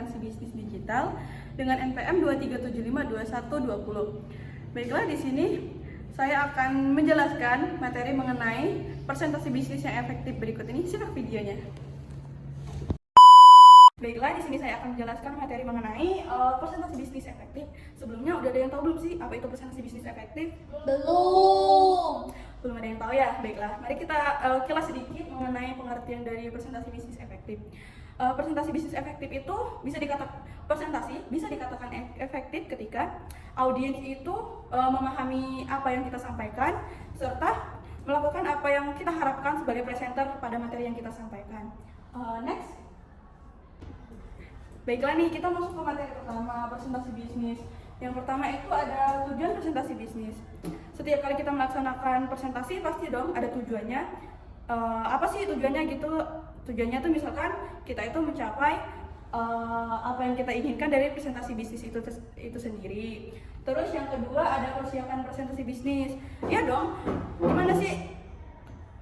akuntansi bisnis digital dengan NPM 23752120. Baiklah, di sini saya akan menjelaskan materi mengenai presentasi bisnis yang efektif berikut ini. Simak videonya. Baiklah, di sini saya akan menjelaskan materi mengenai presentasi bisnis efektif. Sebelumnya udah ada yang tahu belum sih apa itu presentasi bisnis efektif? Belum ada yang tahu ya? Baiklah, mari kita kilas sedikit mengenai pengertian dari presentasi bisnis efektif. Presentasi bisnis efektif itu bisa dikatakan efektif ketika audiens itu memahami apa yang kita sampaikan serta melakukan apa yang kita harapkan sebagai presenter pada materi yang kita sampaikan. Next. Baiklah nih, kita masuk ke materi pertama, presentasi bisnis. Yang pertama itu ada tujuan presentasi bisnis. Setiap kali kita melaksanakan presentasi pasti dong ada tujuannya. Apa sih tujuannya gitu? Tujuannya tuh misalkan kita itu mencapai apa yang kita inginkan dari presentasi bisnis itu sendiri. Terus yang kedua ada persiapan presentasi bisnis. Ya dong, gimana sih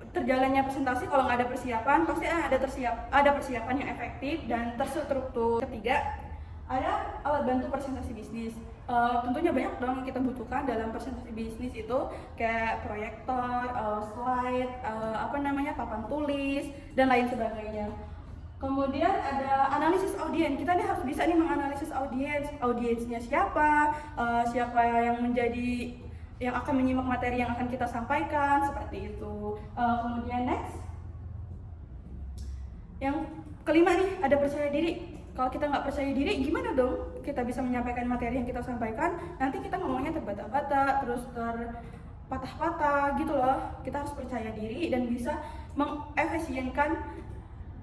terjalannya presentasi kalau nggak ada persiapan? Pasti ada persiapan yang efektif dan terstruktur. Ketiga, ada alat bantu presentasi bisnis. Tentunya banyak dong yang kita butuhkan dalam presentasi bisnis itu, kayak proyektor, slide, papan tulis dan lain sebagainya. Kemudian ada analisis audiens. Kita nih harus bisa nih menganalisis audiensnya siapa yang akan menyimak materi yang akan kita sampaikan, seperti itu. Kemudian next, yang kelima nih ada percaya diri. Kalau kita nggak percaya diri, gimana dong kita bisa menyampaikan materi yang kita sampaikan? Nanti kita ngomongnya terbata-bata, terus terpatah-patah gitu loh. Kita harus percaya diri dan bisa mengefisienkan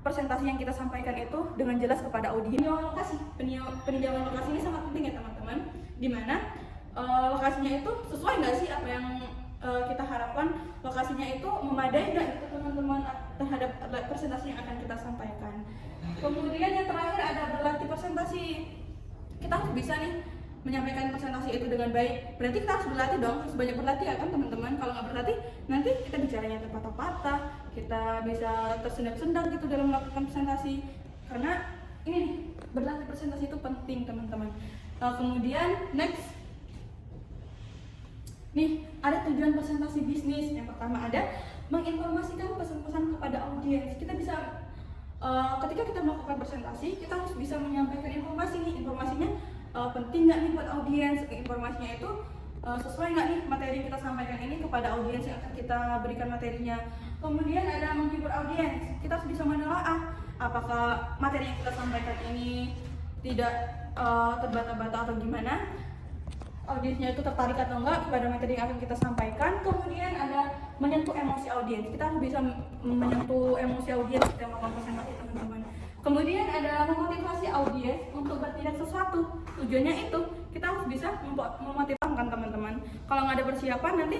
presentasi yang kita sampaikan itu dengan jelas kepada audiens. Peninjauan lokasi ini sangat penting ya teman-teman, dimana lokasinya itu sesuai nggak sih apa yang kita harapkan, lokasinya itu memadai nggak gitu teman-teman terhadap presentasi yang akan kita sampaikan. Kemudian yang terakhir ada berlatih presentasi. Kita harus bisa nih menyampaikan presentasi itu dengan baik. Berarti kita harus berlatih dong, harus banyak berlatih ya kan teman-teman. Kalau nggak berlatih, nanti kita bicaranya terpatah-patah, kita bisa tersendat-sendat gitu dalam melakukan presentasi. Karena ini berlatih presentasi itu penting teman-teman. Kemudian next, nih ada tujuan presentasi bisnis. Yang pertama ada menginformasikan pesan-pesan kepada audiens. Kita bisa ketika kita melakukan presentasi, kita harus bisa menyampaikan informasi nih. Informasinya penting nggak nih buat audiens? Informasinya itu sesuai nggak nih materi yang kita sampaikan ini kepada audiens yang akan kita berikan materinya. Kemudian ada menghibur audiens. Kita harus bisa menelaah apakah materi yang kita sampaikan ini tidak terbata-bata atau gimana, audiensnya itu tertarik atau enggak kepada materi yang akan kita sampaikan. Kemudian ada menyentuh emosi audiens. Kita harus bisa menyentuh emosi audiens ketika melakukan presentasi teman-teman. Kemudian ada memotivasi audiens untuk bertindak sesuatu. Tujuannya itu kita harus bisa memotivasi teman-teman. Kalau nggak ada persiapan nanti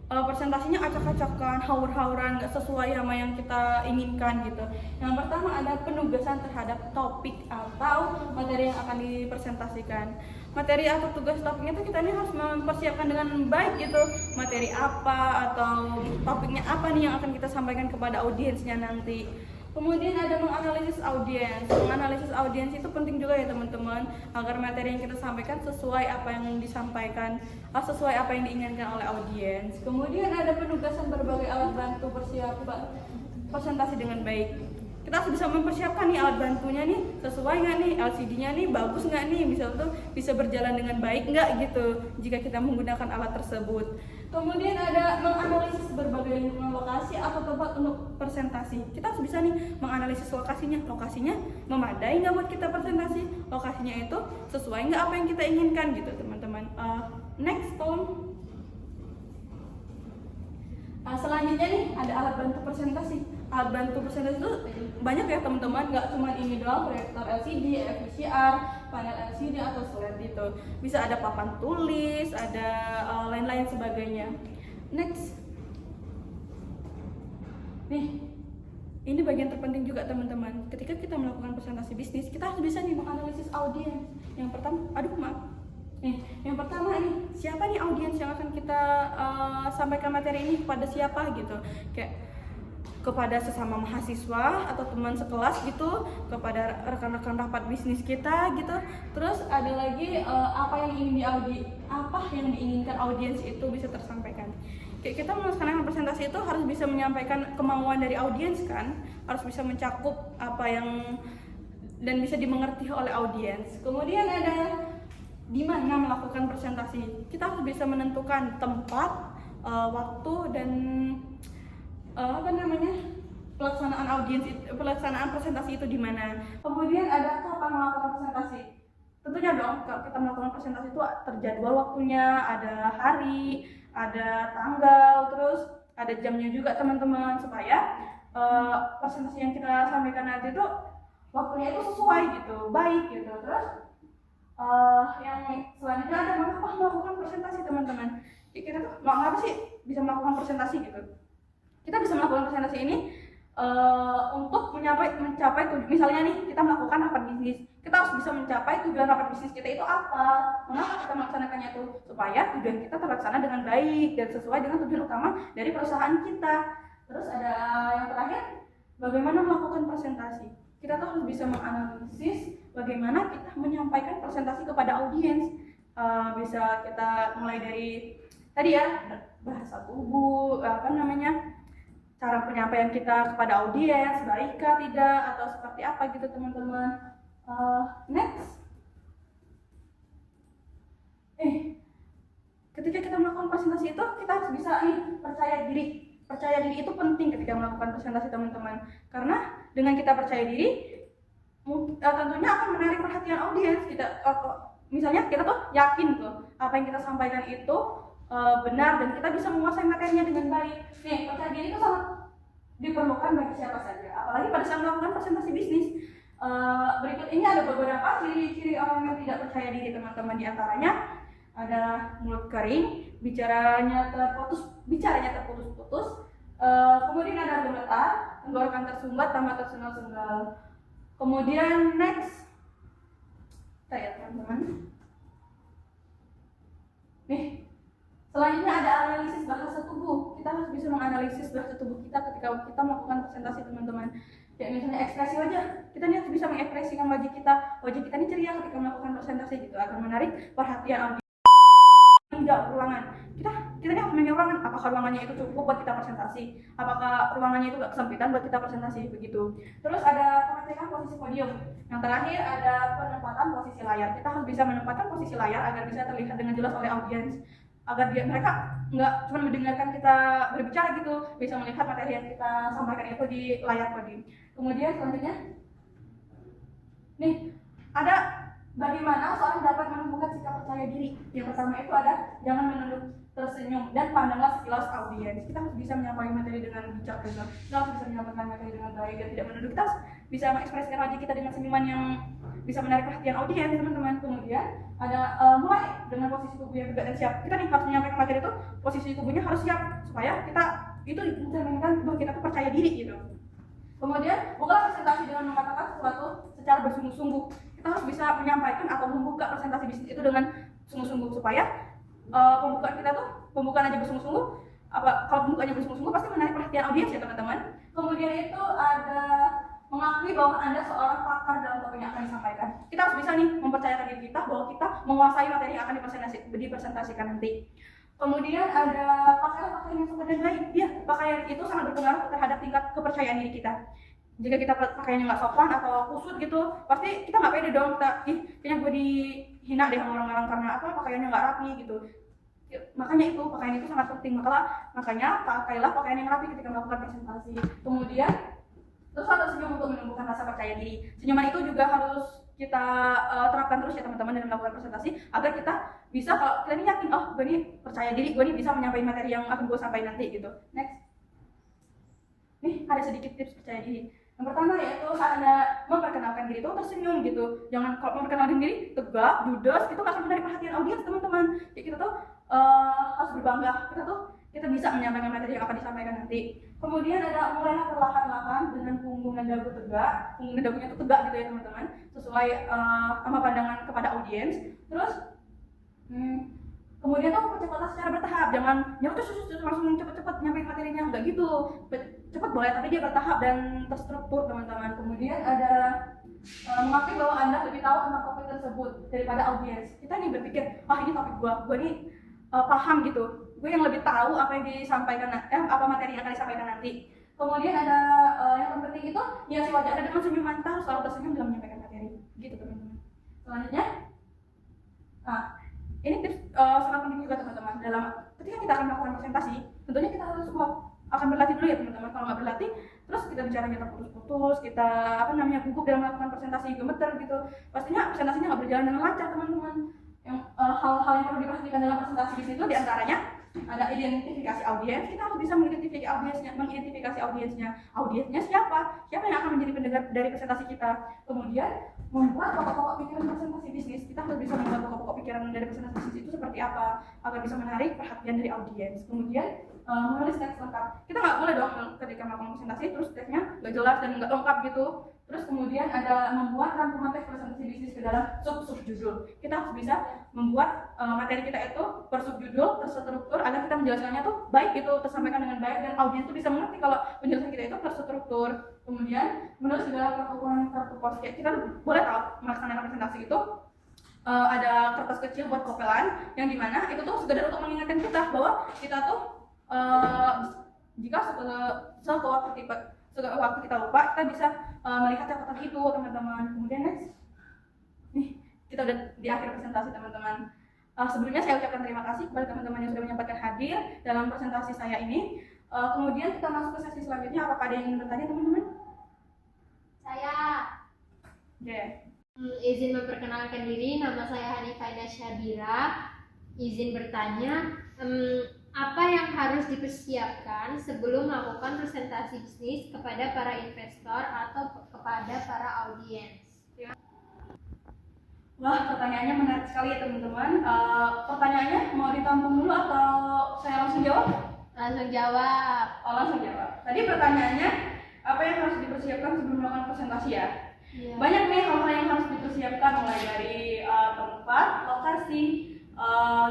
presentasinya acak-acakan, haur-hauran, nggak sesuai sama yang kita inginkan gitu. Yang pertama ada penugasan terhadap topik atau materi yang akan dipresentasikan. Materi atau tugas topiknya itu kita ini harus mempersiapkan dengan baik gitu. Materi apa atau topiknya apa nih yang akan kita sampaikan kepada audiensnya nanti. Kemudian ada menganalisis audiens. Menganalisis audiens itu penting juga ya teman-teman, agar materi yang kita sampaikan sesuai apa yang disampaikan, sesuai apa yang diinginkan oleh audiens. Kemudian ada penugasan berbagai alat bantu persiapan presentasi dengan baik. Kita harus bisa mempersiapkan nih alat bantunya nih, sesuai nggak nih, LCD-nya nih bagus nggak nih, bisa berjalan dengan baik nggak gitu jika kita menggunakan alat tersebut. Kemudian ada menganalisis berbagai lingkungan lokasi atau tempat untuk presentasi. Kita harus bisa nih menganalisis lokasinya memadai nggak buat kita presentasi, lokasinya itu sesuai nggak apa yang kita inginkan gitu teman-teman. Next Tom. Selanjutnya nih ada alat bantu presentasi. Alat bantu presentasi itu banyak ya teman-teman, nggak cuma ini doang, proyektor LCD, VCR, panel LCD atau slide itu. Bisa ada papan tulis, ada lain-lain sebagainya. Next. Nih, ini bagian terpenting juga teman-teman. Ketika kita melakukan presentasi bisnis, kita harus bisa nih menganalisis audiens. Yang pertama, yang pertama nih, siapa nih audiens yang akan kita sampaikan materi ini kepada siapa gitu. Kayak kepada sesama mahasiswa atau teman sekelas gitu, kepada rekan-rekan rapat bisnis kita gitu. Terus ada lagi apa yang diinginkan audiens itu bisa tersampaikan. Kayak kita melaksanakan presentasi itu harus bisa menyampaikan kemauan dari audiens kan, harus bisa mencakup apa yang dan bisa dimengerti oleh audiens. Kemudian ada di mana melakukan presentasi. Kita harus bisa menentukan tempat, waktu dan pelaksanaan presentasi itu di mana. Kemudian ada kapan melakukan presentasi. Tentunya dong kalau kita melakukan presentasi itu terjadwal waktunya, ada hari, ada tanggal, terus ada jamnya juga teman-teman, supaya presentasi yang kita sampaikan nanti itu waktunya itu sesuai gitu, baik gitu. Terus yang selanjutnya ada mengapa melakukan presentasi teman-teman. Kita tuh mengapa sih bisa melakukan presentasi gitu. Kita bisa melakukan presentasi ini untuk mencapai misalnya nih kita melakukan rapat bisnis, kita harus bisa mencapai tujuan rapat bisnis kita itu apa, mengapa kita melaksanakannya itu, supaya tujuan kita terlaksana dengan baik dan sesuai dengan tujuan utama dari perusahaan kita. Terus ada yang terakhir, bagaimana melakukan presentasi. Kita tuh harus bisa menganalisis bagaimana kita menyampaikan presentasi kepada audiens. Bisa kita mulai dari tadi ya, bahasa tubuh, cara penyampaian kita kepada audiens, baikkah tidak atau seperti apa gitu teman-teman. Next. Ketika kita melakukan presentasi itu kita harus bisa percaya diri. Percaya diri itu penting ketika melakukan presentasi teman-teman, karena dengan kita percaya diri tentunya akan menarik perhatian audiens. Misalnya kita tuh yakin tuh apa yang kita sampaikan itu benar dan kita bisa menguasai materinya dengan baik. Nih, percaya diri itu sangat diperlukan bagi siapa saja, apalagi pada saat melakukan presentasi bisnis. Berikut ini ada beberapa ciri-ciri orang yang tidak percaya diri teman-teman. Di antaranya ada mulut kering, bicaranya terputus-putus, kemudian ada gemetar, tenggorokan tersumbat, tambah tersengal-sengal. Kemudian next, saya teman-teman. Nih, selanjutnya ada analisis bahasa tubuh. Kita harus bisa menganalisis bahasa tubuh kita ketika kita melakukan presentasi teman-teman. Ya misalnya ekspresi wajah, kita nih harus bisa mengekspresikan wajah kita ini ceria ketika melakukan presentasi gitu, akan menarik perhatian audiens. Tidak ruangan, kita nih harus meninjau ruangan, apakah ruangannya itu cukup buat kita presentasi, apakah ruangannya itu gak kesempitan buat kita presentasi begitu. Terus ada pengecekan posisi podium. Yang terakhir ada penempatan posisi layar. Kita harus bisa menempatkan posisi layar agar bisa terlihat dengan jelas oleh audiens, agar mereka nggak cuma mendengarkan kita berbicara gitu, bisa melihat materi yang kita sampaikan itu di layar podium. Kemudian selanjutnya nih ada bagaimana seorang dapat menumbuhkan sikap percaya diri. Yang pertama itu ada jangan menunduk, tersenyum, dan pandanglah sekilas audiens. Kita harus bisa menyampaikan materi dengan bijak juga. Kita harus bisa menyampaikan materi dengan baik dan tidak menunduk. Kita harus bisa mengekspresikan wajah kita dengan senyuman yang bisa menarik perhatian audiens teman-teman. Kemudian ada mulai dengan posisi tubuh yang tegak dan siap. Kita nih harus menyampaikan materi itu, posisi tubuhnya harus siap supaya kita itu mencerminkan bahwa kita tuh percaya diri gitu. Kemudian bukalah presentasi dengan mengatakan sesuatu secara bersungguh-sungguh. Kita harus bisa menyampaikan atau membuka presentasi bisnis itu dengan sungguh-sungguh supaya pembukaan aja bersungguh-sungguh. Kalau pembukaannya bersungguh-sungguh pasti menarik perhatian audiens ya teman-teman. Kemudian itu ada mengakui bahwa Anda seorang pakar dalam topik yang akan disampaikan. Kita harus bisa nih mempercayakan diri kita bahwa kita menguasai materi yang akan dipresentasikan nanti. Kemudian ada pakaian yang sopan dan baik. Ya, pakaian itu sangat berpengaruh terhadap tingkat kepercayaan diri kita. Jika kita pakaiannya nggak sopan atau kusut gitu, pasti kita nggak pede dong. Kayaknya gue dihina deh sama orang-orang karena pakaiannya nggak rapi gitu. Makanya pakaian itu sangat penting. Makanya pakailah pakaian yang rapi ketika melakukan presentasi. Kemudian terus ada senyum untuk menumbuhkan rasa percaya diri. Senyuman itu juga harus kita terapkan terus ya teman-teman dalam melakukan presentasi, agar kita bisa, kalau kita ini yakin, gue ini percaya diri, gue ini bisa menyampaikan materi yang akan gue sampaikan nanti gitu. Next, nih ada sedikit tips percaya diri. Yang pertama yaitu Anda memperkenalkan diri itu tersenyum gitu. Jangan kalau memperkenalkan diri tegak, judes, itu nggak akan menarik perhatian audiens teman-teman. Ya kita tuh harus berbangga. Kita bisa menyampaikan materi yang akan disampaikan nanti. Kemudian ada mulailah perlahan-lahan dengan punggung dan dagu tegak. Punggung dan dagunya itu tegak gitu ya teman-teman, sesuai sama pandangan kepada audiens. Terus Kemudian tuh percepatan secara bertahap, jangan terus langsung cepet-cepet nyampein materinya, enggak gitu. Cepet boleh, tapi dia bertahap dan terstruktur teman-teman. Kemudian ada mengakui bahwa Anda lebih tahu tentang topik tersebut daripada audiens. Kita nih berpikir, ini topik gua nih paham gitu. Gue yang lebih tahu apa yang disampaikan, apa materi yang akan disampaikan nanti. Kemudian ada yang terpenting itu hiasi wajah Anda dengan senyuman, kita harus selalu tersenyum dalam menyampaikan materi, gitu teman-teman. Selanjutnya, ini tips sangat penting juga teman-teman. Dalam ketika kita akan melakukan presentasi, tentunya kita harus akan berlatih dulu ya teman-teman. Kalau nggak berlatih, terus kita bicaranya terputus-putus, kita gugup dalam melakukan presentasi, gemeter gitu. Pastinya presentasinya nggak berjalan dengan lancar teman-teman. Yang hal-hal yang perlu diperhatikan dalam presentasi di situ diantaranya ada identifikasi audiens. Kita harus bisa mengidentifikasi audiensnya siapa yang akan menjadi pendengar dari presentasi kita. Kemudian membuat pokok-pokok pikiran presentasi bisnis. Kita harus bisa membuat pokok-pokok pikiran dari presentasi bisnis itu seperti apa agar bisa menarik perhatian dari audiens. Kemudian menulis teks lengkap. Kita nggak boleh dong ketika melakukan presentasi terus teksnya nggak jelas dan nggak lengkap gitu. Terus kemudian ada membuat rangkuman teks presentasi bisnis ke dalam sub-judul. Kita harus bisa membuat materi kita itu bersubjudul, terstruktur agar kita menjelaskannya tuh baik gitu, tersampaikan dengan baik dan audiens tuh bisa mengerti kalau penjelasan kita itu terstruktur. Kemudian menulis di dalam kartu post-it. Kita boleh tahu melaksanakan presentasi itu ada kertas kecil buat kopelan yang dimana itu tuh sekedar untuk mengingatkan kita bahwa kita tuh jika waktu kita lupa, kita bisa melihat catatan itu teman-teman. Kemudian next, nih kita udah di akhir presentasi teman-teman. Sebelumnya saya ucapkan terima kasih kepada teman-teman yang sudah menyempatkan hadir dalam presentasi saya ini. Kemudian kita masuk ke sesi selanjutnya. Apakah ada yang ingin bertanya teman-teman? Saya. Izin memperkenalkan diri, nama saya Hanifah Syabira. Izin bertanya, apa yang harus dipersiapkan sebelum melakukan presentasi bisnis kepada para investor atau kepada para audiens? Wah, pertanyaannya menarik sekali ya teman-teman. Pertanyaannya mau ditampung dulu atau saya langsung jawab? Langsung jawab. Langsung jawab. Tadi pertanyaannya, apa yang harus dipersiapkan sebelum melakukan presentasi ya? Iya. Banyak nih hal-hal yang harus dipersiapkan, mulai dari tempat, lokasi,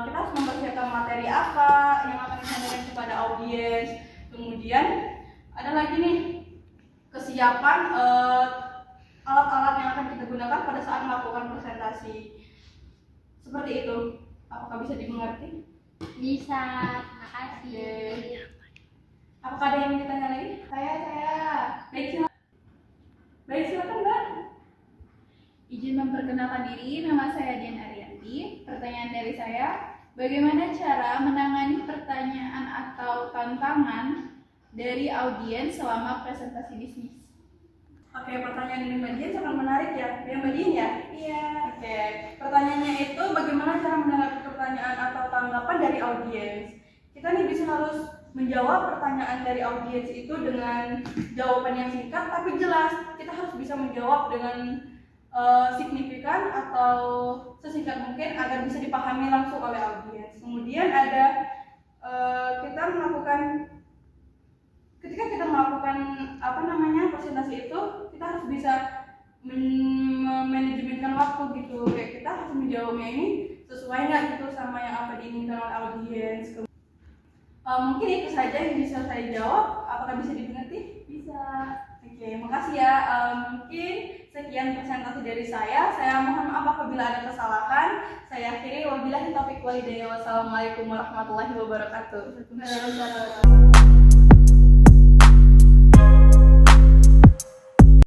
kita harus mempersiapkan materi apa yang akan disampaikan kepada audiens. Kemudian ada lagi nih kesiapan alat-alat yang akan kita gunakan pada saat melakukan presentasi. Seperti itu. Apakah bisa dimengerti? Bisa, makasih. Apakah ada yang ingin ditanya lagi? Saya. Baik, silakan Mbak. Izin memperkenalkan diri, nama saya Dian Arianti. Pertanyaan dari saya, bagaimana cara menangani pertanyaan atau tantangan dari audiens selama presentasi bisnis? Oke, pertanyaan dari Mbak Dian sangat menarik ya. Yang Mbak Dian ya? Iya. Oke, pertanyaannya itu bagaimana cara menanggapi pertanyaan atau tanggapan dari audiens. Kita nih bisa harus menjawab pertanyaan dari audiens itu dengan jawaban yang singkat tapi jelas. Kita harus bisa menjawab dengan signifikan atau sesingkat mungkin agar bisa dipahami langsung oleh audiens. Kemudian ada ketika kita melakukan presentasi itu, kita harus bisa memanajemenkan waktu gitu. Kayak kita harus menjawabnya ini sesuai nggak gitu sama yang apa diinginkan oleh audiens. Mungkin itu saja yang bisa saya jawab. Apakah bisa dimengerti? Bisa. Oke, makasih ya. Mungkin sekian presentasi dari saya. Saya mohon maaf apabila ada kesalahan. Saya akhiri. Wabillahi taufiq wal hidayah. Wassalamualaikum warahmatullahi wabarakatuh.